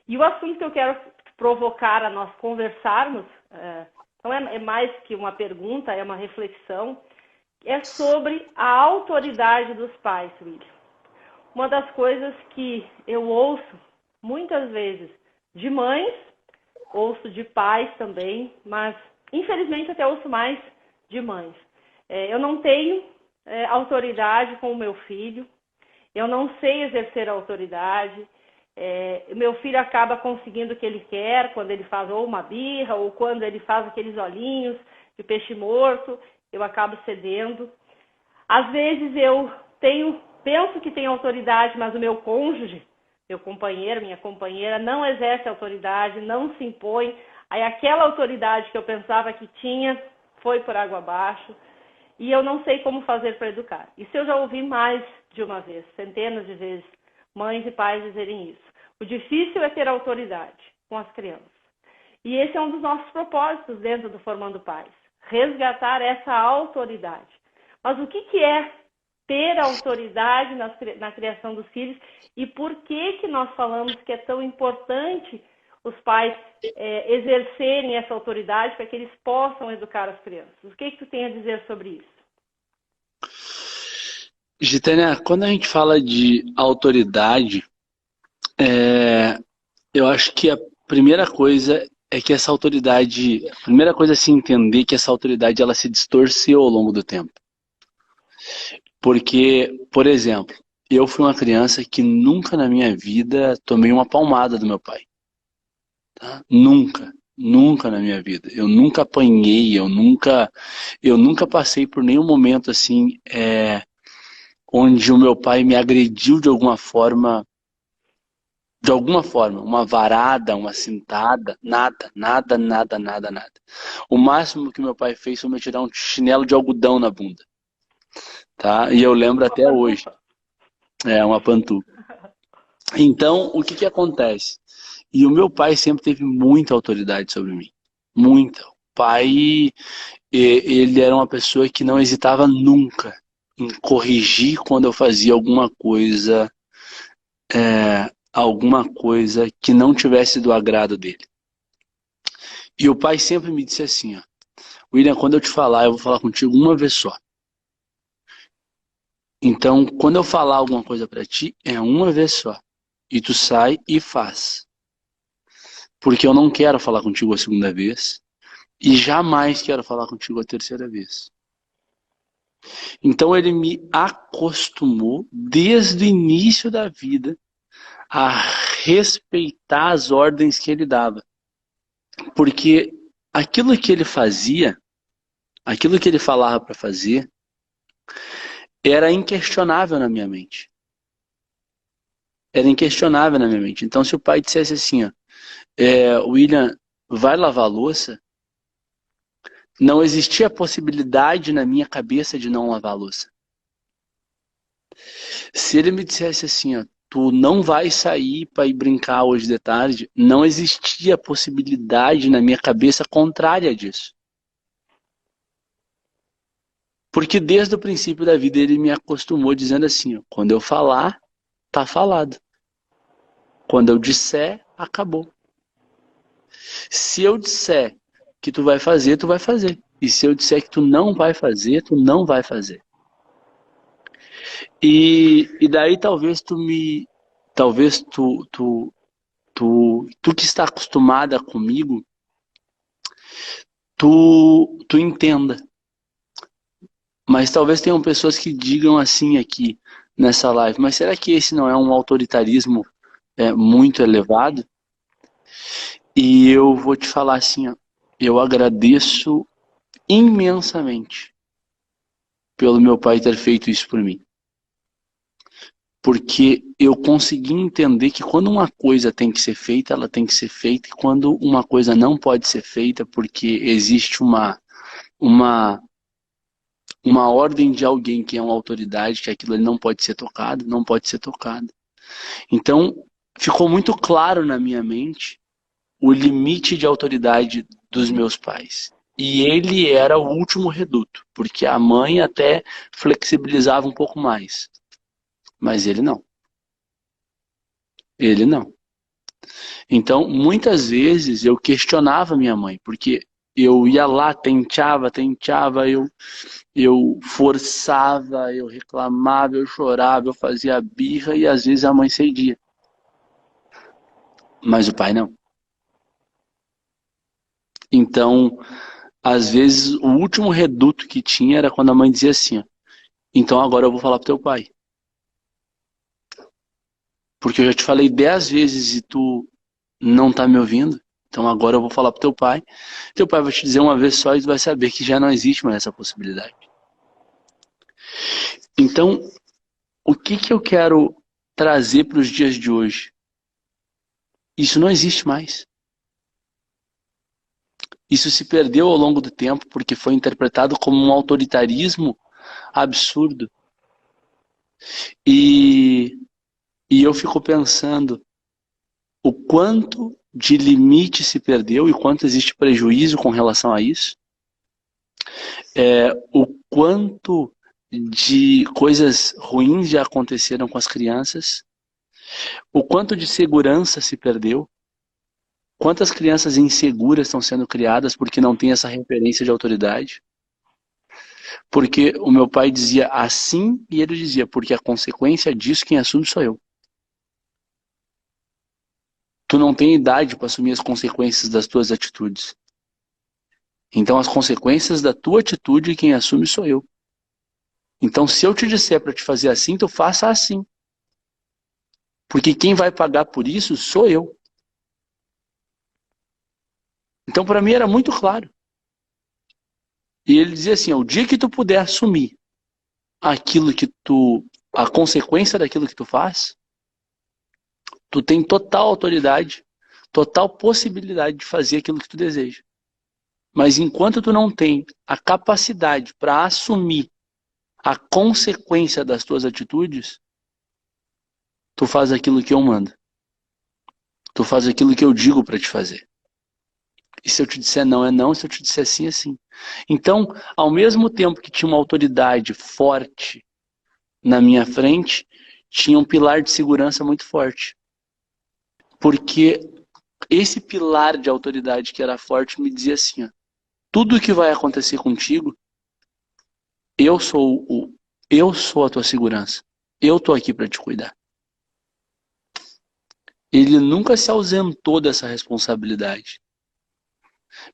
E o assunto que eu quero provocar a nós conversarmos, não é mais que uma pergunta, é uma reflexão, é sobre a autoridade dos pais, William. Uma das coisas que eu ouço muitas vezes de mães, ouço de pais também, mas infelizmente até ouço mais de mães. Eu não tenho autoridade com o meu filho, eu não sei exercer a autoridade, meu filho acaba conseguindo o que ele quer quando ele faz ou uma birra ou quando ele faz aqueles olhinhos de peixe morto, eu acabo cedendo. Às vezes eu penso que tenho autoridade, mas o meu cônjuge, meu companheiro, minha companheira, não exerce autoridade, não se impõe. Aí aquela autoridade que eu pensava que tinha foi por água abaixo e eu não sei como fazer para educar. Isso eu já ouvi mais de uma vez, centenas de vezes, mães e pais dizerem isso. O difícil é ter autoridade com as crianças. E esse é um dos nossos propósitos dentro do Formando Pais, resgatar essa autoridade. Mas o que é ter autoridade na criação dos filhos e por que nós falamos que é tão importante os pais exercerem essa autoridade para que eles possam educar as crianças? O que tu tem a dizer sobre isso? Gitânia, quando a gente fala de autoridade, eu acho que a primeira coisa é que essa autoridade, a primeira coisa é se entender que essa autoridade ela se distorceu ao longo do tempo. Porque, por exemplo, eu fui uma criança que nunca na minha vida tomei uma palmada do meu pai. Tá? Nunca, nunca na minha vida. Eu nunca apanhei, eu nunca passei por nenhum momento assim, onde o meu pai me agrediu de alguma forma, uma varada, uma cintada, nada, nada, nada, nada, nada. O máximo que meu pai fez foi me tirar um chinelo de algodão na bunda, tá? E eu lembro Uma até hoje, pantufa. uma pantufa. Então, o que que acontece? E o meu pai sempre teve muita autoridade sobre mim, muita. O pai, ele era uma pessoa que não hesitava nunca em corrigir quando eu fazia alguma coisa que não tivesse do agrado dele. E o pai sempre me disse assim, ó, William, quando eu te falar, eu vou falar contigo uma vez só. Então, quando eu falar alguma coisa pra ti, é uma vez só. E tu sai e faz. Porque eu não quero falar contigo a segunda vez e jamais quero falar contigo a terceira vez. Então ele me acostumou desde o início da vida a respeitar as ordens que ele dava. Porque aquilo que ele fazia, aquilo que ele falava para fazer, era inquestionável na minha mente. Era inquestionável na minha mente. Então se o pai dissesse assim, ó, William, vai lavar a louça, não existia possibilidade na minha cabeça de não lavar a louça. Se ele me dissesse assim, ó, tu não vai sair para ir brincar hoje de tarde, não existia possibilidade na minha cabeça contrária disso. Porque desde o princípio da vida ele me acostumou dizendo assim, ó, quando eu falar, tá falado. Quando eu disser, acabou. Se eu disser que tu vai fazer, tu vai fazer. E se eu disser que tu não vai fazer, tu não vai fazer. E daí talvez tu que está acostumada comigo, tu entenda. Mas talvez tenham pessoas que digam assim aqui nessa live, mas será que esse não é um autoritarismo muito elevado? E eu vou te falar assim, ó, eu agradeço imensamente pelo meu pai ter feito isso por mim. Porque eu consegui entender que quando uma coisa tem que ser feita, ela tem que ser feita, e quando uma coisa não pode ser feita, porque existe uma, uma ordem de alguém que é uma autoridade, que aquilo ali não pode ser tocado, não pode ser tocado. Então, ficou muito claro na minha mente o limite de autoridade dos meus pais. E ele era o último reduto, porque a mãe até flexibilizava um pouco mais. Mas ele não. Ele não. Então, muitas vezes eu questionava minha mãe, porque eu ia lá, tentava, eu forçava, eu reclamava, eu chorava, eu fazia birra e às vezes a mãe cedia. Mas o pai não. Então, às vezes, o último reduto que tinha era quando a mãe dizia assim, ó, então agora eu vou falar pro teu pai. Porque eu já te falei 10 vezes e tu não tá me ouvindo. Então agora eu vou falar pro teu pai. Teu pai vai te dizer uma vez só e tu vai saber que já não existe mais essa possibilidade. Então, o que eu quero trazer para os dias de hoje? Isso não existe mais. Isso se perdeu ao longo do tempo porque foi interpretado como um autoritarismo absurdo. E eu fico pensando o quanto de limite se perdeu e quanto existe prejuízo com relação a isso. O quanto de coisas ruins já aconteceram com as crianças. O quanto de segurança se perdeu. Quantas crianças inseguras estão sendo criadas porque não tem essa referência de autoridade? Porque o meu pai dizia assim e ele dizia, porque a consequência disso quem assume sou eu. Tu não tem idade para assumir as consequências das tuas atitudes. Então as consequências da tua atitude quem assume sou eu. Então se eu te disser para te fazer assim, tu faça assim. Porque quem vai pagar por isso sou eu. Então para mim era muito claro. E ele dizia assim, o dia que tu puder assumir aquilo que a consequência daquilo que tu faz, tu tem total autoridade, total possibilidade de fazer aquilo que tu deseja. Mas enquanto tu não tem a capacidade para assumir a consequência das tuas atitudes, tu faz aquilo que eu mando. Tu faz aquilo que eu digo para te fazer. E se eu te disser não, é não. Se eu te disser sim, é sim. Então, ao mesmo tempo que tinha uma autoridade forte na minha frente, tinha um pilar de segurança muito forte. Porque esse pilar de autoridade que era forte me dizia assim, ó, tudo que vai acontecer contigo, eu sou a tua segurança. Eu tô aqui para te cuidar. Ele nunca se ausentou dessa responsabilidade.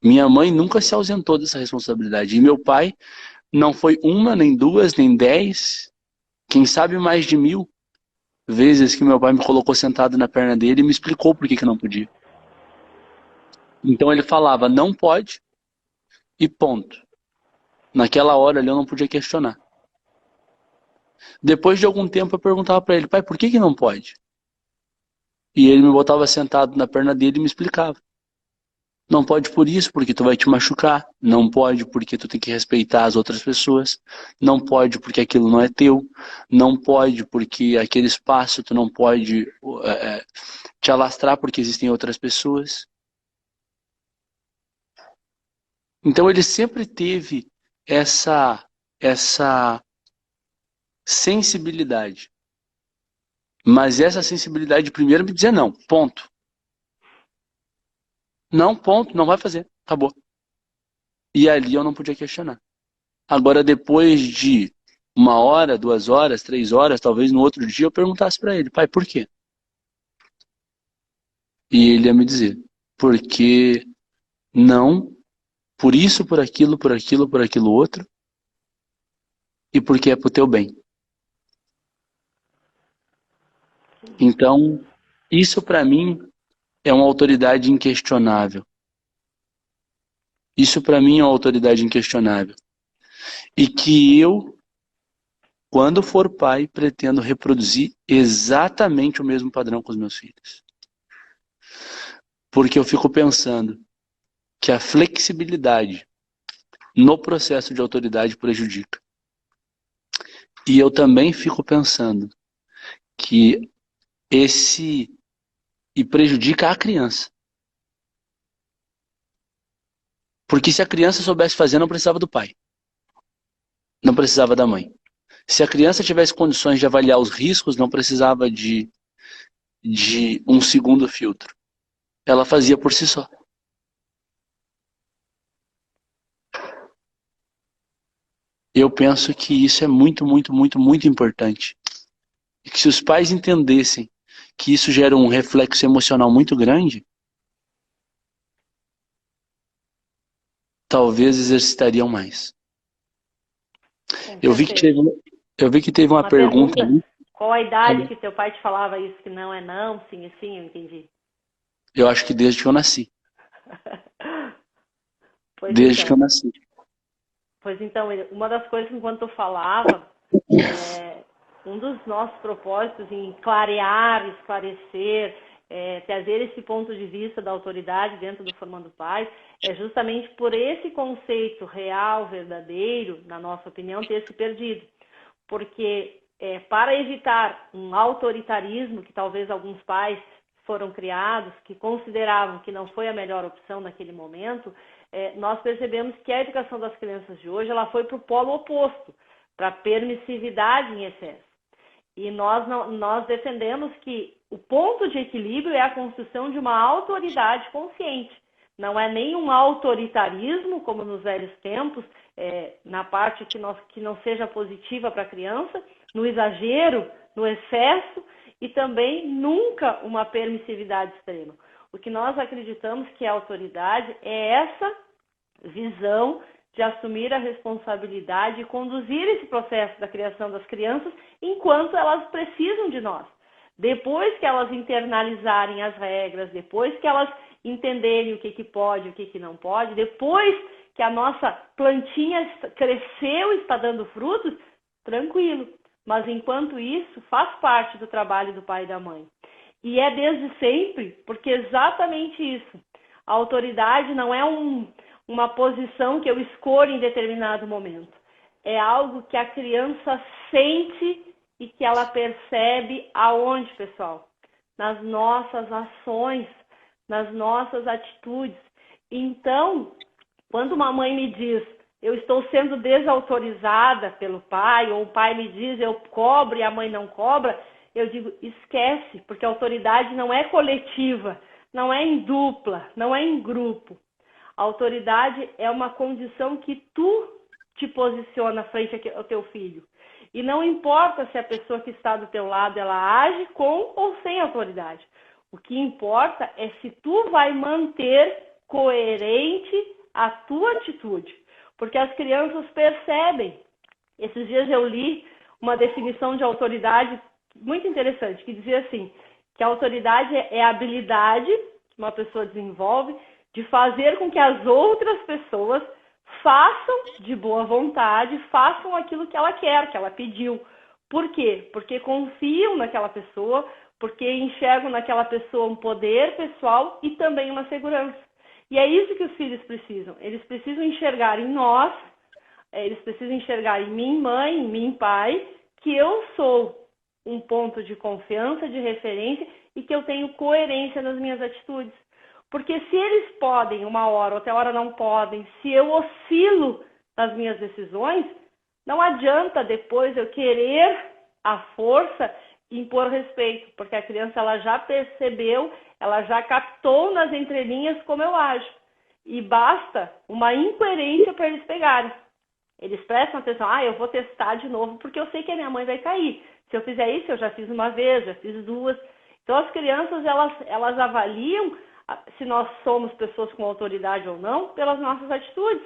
Minha mãe nunca se ausentou dessa responsabilidade. E meu pai não foi uma, nem duas, nem 10, quem sabe mais de 1000 vezes que meu pai me colocou sentado na perna dele e me explicou por que não podia. Então ele falava, não pode, e ponto. Naquela hora ali eu não podia questionar. Depois de algum tempo eu perguntava para ele, pai, por que não pode? E ele me botava sentado na perna dele e me explicava. Não pode por isso, porque tu vai te machucar. Não pode porque tu tem que respeitar as outras pessoas. Não pode porque aquilo não é teu. Não pode porque aquele espaço tu não pode te alastrar porque existem outras pessoas. Então ele sempre teve essa sensibilidade. Mas essa sensibilidade primeiro me dizia não, ponto. Não, ponto, não vai fazer, acabou. E ali eu não podia questionar. Agora, depois de 1 hora, 2 horas, 3 horas, talvez no outro dia eu perguntasse para ele, pai, por quê? E ele ia me dizer, porque não, por isso, por aquilo outro, e porque é pro teu bem. Então, isso para mim é uma autoridade inquestionável. Isso para mim é uma autoridade inquestionável. E que eu, quando for pai, pretendo reproduzir exatamente o mesmo padrão com os meus filhos. Porque eu fico pensando que a flexibilidade no processo de autoridade prejudica. E eu também fico pensando que e prejudica a criança. Porque se a criança soubesse fazer, não precisava do pai. Não precisava da mãe. Se a criança tivesse condições de avaliar os riscos, não precisava de um segundo filtro. ela fazia por si só. Eu penso que isso é muito, muito, muito, muito importante. E que se os pais entendessem que isso gera um reflexo emocional muito grande, talvez exercitariam mais. Com Eu vi que teve, certeza. eu vi que teve uma pergunta ali. Qual a idade que teu pai te falava isso, que não é não, sim é sim, eu entendi. Eu acho que desde que eu nasci. Pois Desde que eu então. nasci. Pois então, uma das coisas, enquanto eu falava, um dos nossos propósitos em clarear, esclarecer, trazer esse ponto de vista da autoridade dentro do Formando Pais, é justamente por esse conceito real, verdadeiro, na nossa opinião, ter se perdido. Porque para evitar um autoritarismo que talvez alguns pais foram criados, que consideravam que não foi a melhor opção naquele momento, nós percebemos que a educação das crianças de hoje ela foi para o polo oposto, para a permissividade em excesso. E nós defendemos que o ponto de equilíbrio é a construção de uma autoridade consciente. Não é nem um autoritarismo, como nos velhos tempos, na parte que não seja positiva para a criança, no exagero, no excesso, e também nunca uma permissividade extrema. O que nós acreditamos que a autoridade é essa visão de assumir a responsabilidade e conduzir esse processo da criação das crianças enquanto elas precisam de nós. Depois que elas internalizarem as regras, depois que elas entenderem o que pode e o que não pode, depois que a nossa plantinha cresceu e está dando frutos, tranquilo. Mas enquanto isso, faz parte do trabalho do pai e da mãe. E é desde sempre, porque é exatamente isso. A autoridade não é uma posição que eu escolho em determinado momento. É algo que a criança sente e que ela percebe aonde, pessoal? Nas nossas ações, nas nossas atitudes. Então, quando uma mãe me diz, eu estou sendo desautorizada pelo pai, ou o pai me diz, eu cobro e a mãe não cobra, eu digo, esquece, porque a autoridade não é coletiva, não é em dupla, não é em grupo. A autoridade é uma condição que tu te posiciona frente ao teu filho. E não importa se a pessoa que está do teu lado, ela age com ou sem autoridade. O que importa é se tu vai manter coerente a tua atitude. Porque as crianças percebem. Esses dias eu li uma definição de autoridade muito interessante, que dizia assim, que a autoridade é a habilidade que uma pessoa desenvolve de fazer com que as outras pessoas façam de boa vontade, façam aquilo que ela quer, que ela pediu. Por quê? Porque confiam naquela pessoa, porque enxergam naquela pessoa um poder pessoal e também uma segurança. E é isso que os filhos precisam. Eles precisam enxergar em nós, eles precisam enxergar em mim, mãe, em mim, pai, que eu sou um ponto de confiança, de referência e que eu tenho coerência nas minhas atitudes. Porque se eles podem uma hora, outra hora não podem, se eu oscilo nas minhas decisões, não adianta depois eu querer a força impor respeito, porque a criança ela já percebeu, ela já captou nas entrelinhas como eu ajo. E basta uma incoerência para eles pegarem. Eles prestam atenção, eu vou testar de novo porque eu sei que a minha mãe vai cair. Se eu fizer isso, eu já fiz uma vez, já fiz duas. Então as crianças, elas avaliam se nós somos pessoas com autoridade ou não pelas nossas atitudes,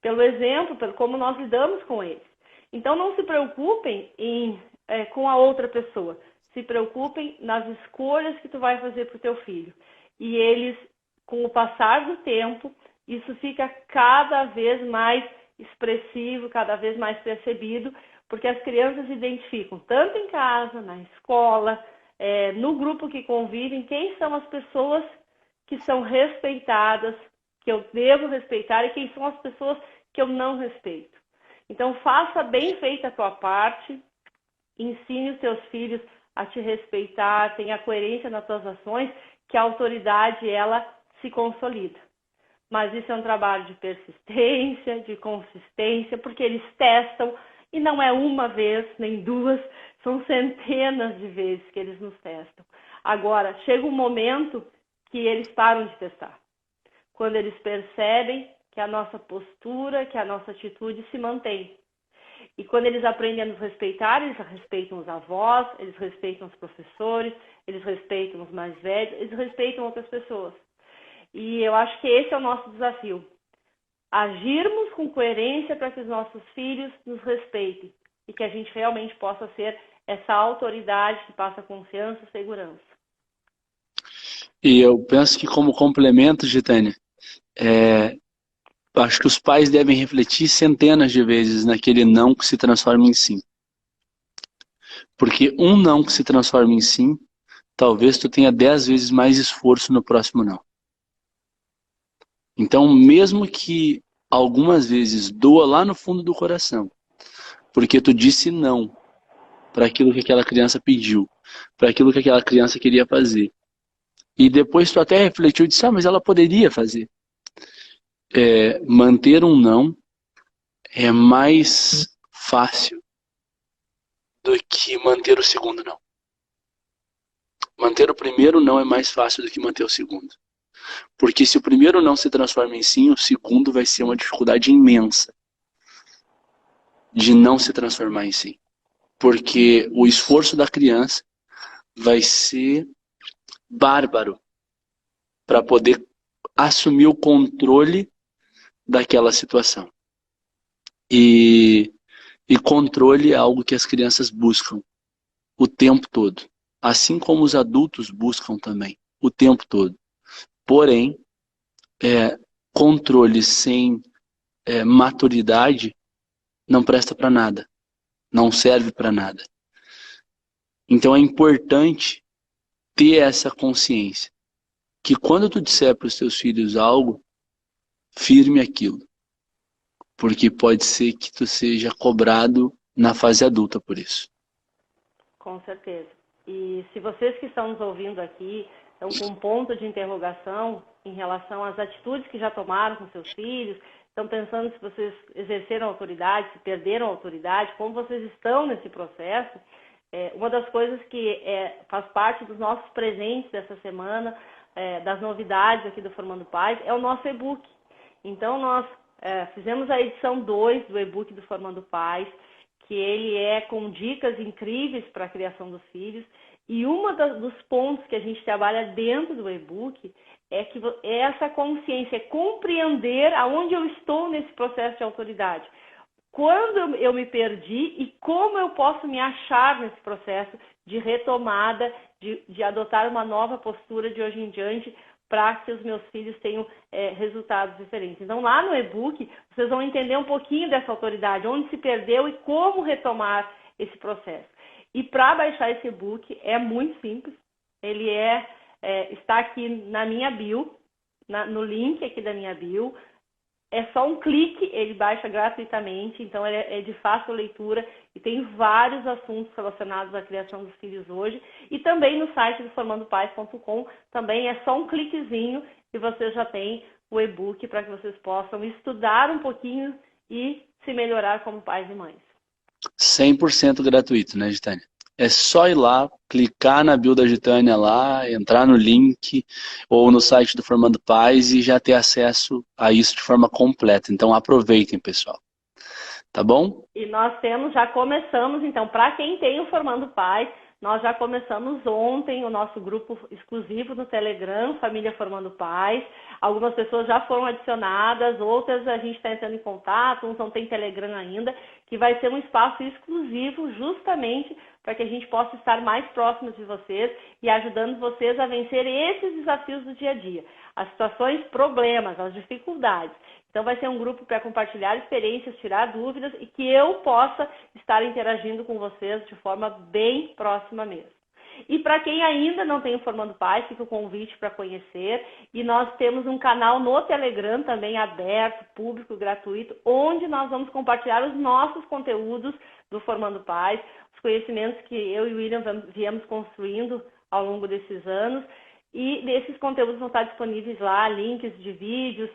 pelo exemplo, pelo como nós lidamos com eles. Então não se preocupem com a outra pessoa, se preocupem nas escolhas que tu vai fazer para o teu filho. E eles, com o passar do tempo, isso fica cada vez mais expressivo, cada vez mais percebido, porque as crianças identificam, tanto em casa, na escola, no grupo que convivem, quem são as pessoas que são respeitadas, que eu devo respeitar, e quem são as pessoas que eu não respeito. Então, faça bem feita a tua parte, ensine os teus filhos a te respeitar, tenha coerência nas tuas ações, que a autoridade, ela se consolida. Mas isso é um trabalho de persistência, de consistência, porque eles testam, e não é uma vez, nem duas, são centenas de vezes que eles nos testam. Agora, chega um momento que eles param de testar. Quando eles percebem que a nossa postura, que a nossa atitude se mantém. E quando eles aprendem a nos respeitar, eles respeitam os avós, eles respeitam os professores, eles respeitam os mais velhos, eles respeitam outras pessoas. E eu acho que esse é o nosso desafio. Agirmos com coerência para que os nossos filhos nos respeitem e que a gente realmente possa ser essa autoridade que passa confiança e segurança. E eu penso que como complemento, Gitânia, acho que os pais devem refletir centenas de vezes naquele não que se transforma em sim. Porque um não que se transforma em sim, talvez tu tenha 10 vezes mais esforço no próximo não. Então, mesmo que algumas vezes doa lá no fundo do coração, porque tu disse não para aquilo que aquela criança pediu, para aquilo que aquela criança queria fazer. E depois tu até refletiu e disse, mas ela poderia fazer. Manter um não é mais fácil do que manter o segundo não. Manter o primeiro não é mais fácil do que manter o segundo. Porque se o primeiro não se transforma em sim, o segundo vai ser uma dificuldade imensa de não se transformar em sim. Porque o esforço da criança vai ser bárbaro para poder assumir o controle daquela situação. E controle é algo que as crianças buscam o tempo todo. Assim como os adultos buscam também, o tempo todo. Porém, controle sem maturidade não presta para nada. Não serve para nada. Então é importante ter essa consciência. Que quando tu disser para os teus filhos algo, firme aquilo. Porque pode ser que tu seja cobrado na fase adulta por isso. Com certeza. E se vocês que estão nos ouvindo aqui estão com um ponto de interrogação em relação às atitudes que já tomaram com seus filhos, estão pensando se vocês exerceram autoridade, se perderam autoridade, como vocês estão nesse processo, uma das coisas que faz parte dos nossos presentes dessa semana, das novidades aqui do Formando Pais, é o nosso e-book. Então, nós fizemos a edição 2 do e-book do Formando Pais, que ele é com dicas incríveis para a criação dos filhos. E dos pontos que a gente trabalha dentro do e-book é essa consciência, é compreender aonde eu estou nesse processo de autoridade. Quando eu me perdi e como eu posso me achar nesse processo de retomada, de adotar uma nova postura de hoje em diante para que os meus filhos tenham resultados diferentes. Então, lá no e-book, vocês vão entender um pouquinho dessa autoridade, onde se perdeu e como retomar esse processo. E para baixar esse e-book é muito simples. Ele está aqui na minha bio, no link aqui da minha bio. É só um clique, ele baixa gratuitamente, então ele é de fácil leitura e tem vários assuntos relacionados à criação dos filhos hoje. E também no site do formandopais.com, também é só um cliquezinho e você já tem o e-book para que vocês possam estudar um pouquinho e se melhorar como pais e mães. 100% gratuito, né, Gitânia? É só ir lá, clicar na bio da Gitânia lá, entrar no link ou no site do Formando Pais e já ter acesso a isso de forma completa. Então aproveitem, pessoal. Tá bom? E nós já começamos, então, para quem tem o Formando Pais, nós já começamos ontem o nosso grupo exclusivo no Telegram, Família Formando Pais. Algumas pessoas já foram adicionadas, outras a gente está entrando em contato, uns não tem Telegram ainda, que vai ser um espaço exclusivo justamente para que a gente possa estar mais próximos de vocês e ajudando vocês a vencer esses desafios do dia a dia, as situações, problemas, as dificuldades. Então vai ser um grupo para compartilhar experiências, tirar dúvidas e que eu possa estar interagindo com vocês de forma bem próxima mesmo. E para quem ainda não tem o Formando Pais, fica o convite para conhecer. E nós temos um canal no Telegram também aberto, público, gratuito, onde nós vamos compartilhar os nossos conteúdos do Formando Pais, os conhecimentos que eu e o William viemos construindo ao longo desses anos. E esses conteúdos vão estar disponíveis lá, links de vídeos,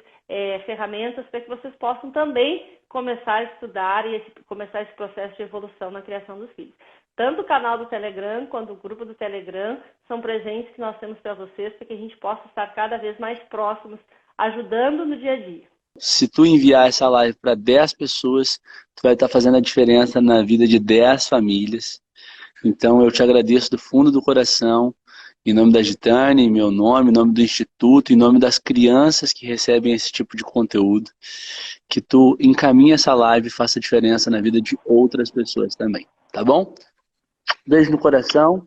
ferramentas para que vocês possam também começar a estudar e começar esse processo de evolução na criação dos filhos. Tanto o canal do Telegram quanto o grupo do Telegram são presentes que nós temos para vocês, para que a gente possa estar cada vez mais próximos, ajudando no dia a dia. Se tu enviar essa live para 10 pessoas, tu vai estar fazendo a diferença na vida de 10 famílias. Então eu te agradeço do fundo do coração, em nome da Gitane, em meu nome, em nome do Instituto, em nome das crianças que recebem esse tipo de conteúdo, que tu encaminhe essa live e faça diferença na vida de outras pessoas também, tá bom? Beijo no coração.